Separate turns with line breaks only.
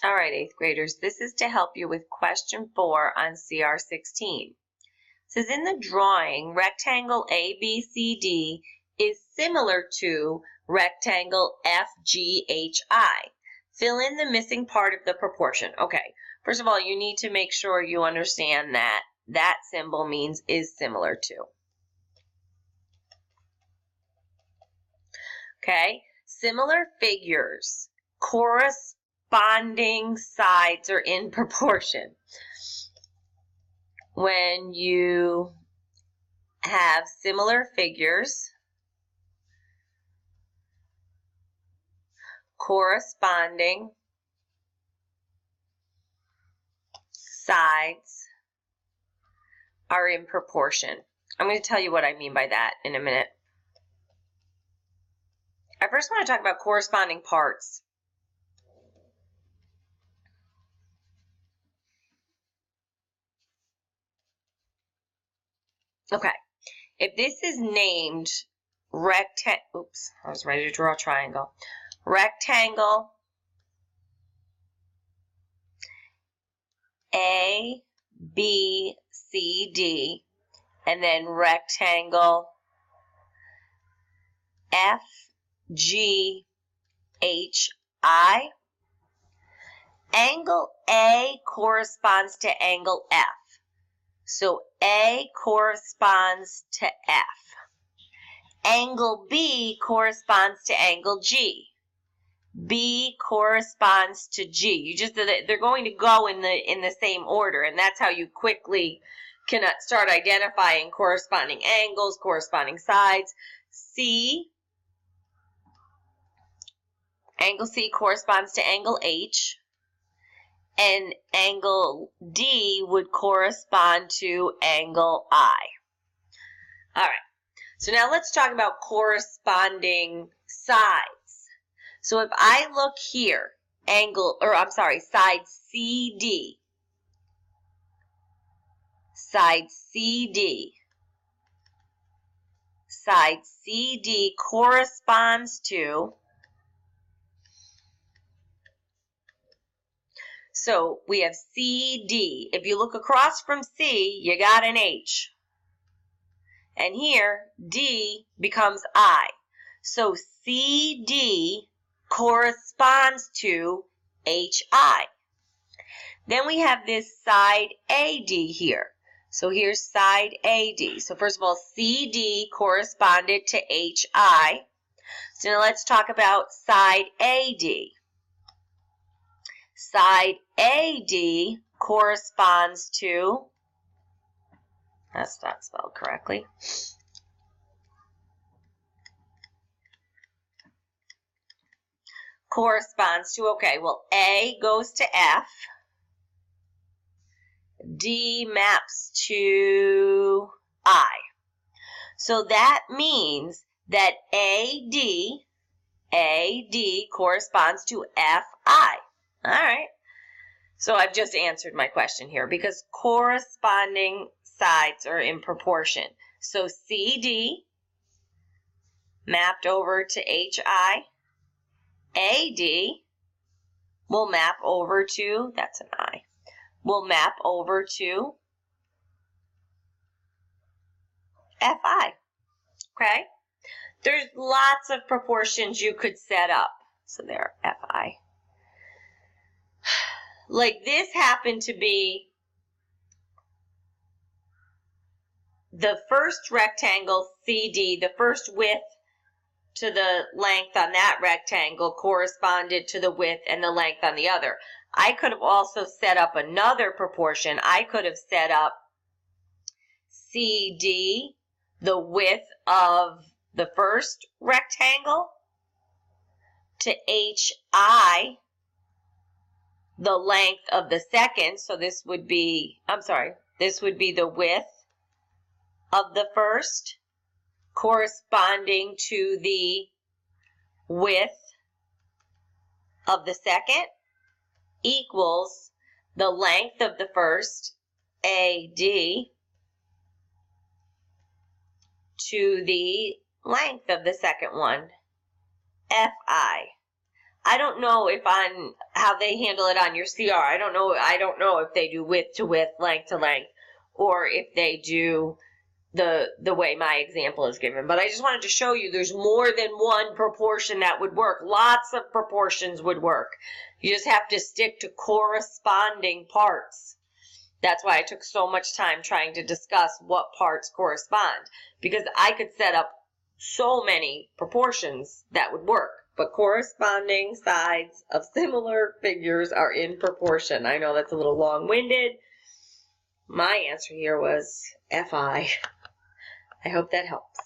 All right, 8th graders, this is to help you with question 4 on CR16. It says in the drawing, rectangle ABCD is similar to rectangle FGHI. Fill in the missing part of the proportion. Okay, first of all, you need to make sure you understand that that symbol means is similar to. Okay, similar figures, corresponding sides are in proportion. When you have similar figures, corresponding sides are in proportion. I'm going to tell you what I mean by that in a minute. I first want to talk about corresponding parts. Okay, if this is named oops, I was ready to draw a triangle. Rectangle A, B, C, D, and then rectangle F, G, H, I. Angle A corresponds to angle F. So A corresponds to F. Angle B corresponds to angle G. B corresponds to G. They're going to go in the same order, and that's how you quickly can start identifying corresponding angles, corresponding sides. Angle C corresponds to angle H, and angle D would correspond to angle I. All right, so now let's talk about corresponding sides. So if I look here, side CD, side CD, side CD corresponds to, so we have CD. If you look across from C, you got an H. And here, D becomes I. So CD corresponds to HI. Then we have this side AD here. So here's side AD. So first of all, CD corresponded to HI. So now let's talk about side AD. Side AD corresponds to, that's not spelled correctly. Corresponds to, okay, well, A goes to F. D maps to I. So that means that AD corresponds to FI. All right. So I've just answered my question here because corresponding sides are in proportion. So CD mapped over to HI. AD will map over to, that's an I, will map over to FI. Okay? There's lots of proportions you could set up. So there, FI. Like this happened to be the first rectangle CD, the first width to the length on that rectangle corresponded to the width and the length on the other. I could have also set up another proportion. I could have set up CD, the width of the first rectangle, to HI, the length of the second. So this would be, this would be the width of the first corresponding to the width of the second equals the length of the first, AD, to the length of the second one, FI. I don't know if on how they handle it on your CR. I don't know if they do width to width, length to length, or if they do the way my example is given. But I just wanted to show you there's more than one proportion that would work. Lots of proportions would work. You just have to stick to corresponding parts. That's why I took so much time trying to discuss what parts correspond, because I could set up so many proportions that would work, but corresponding sides of similar figures are in proportion. I know that's a little long-winded. My answer here was FI. I hope that helps.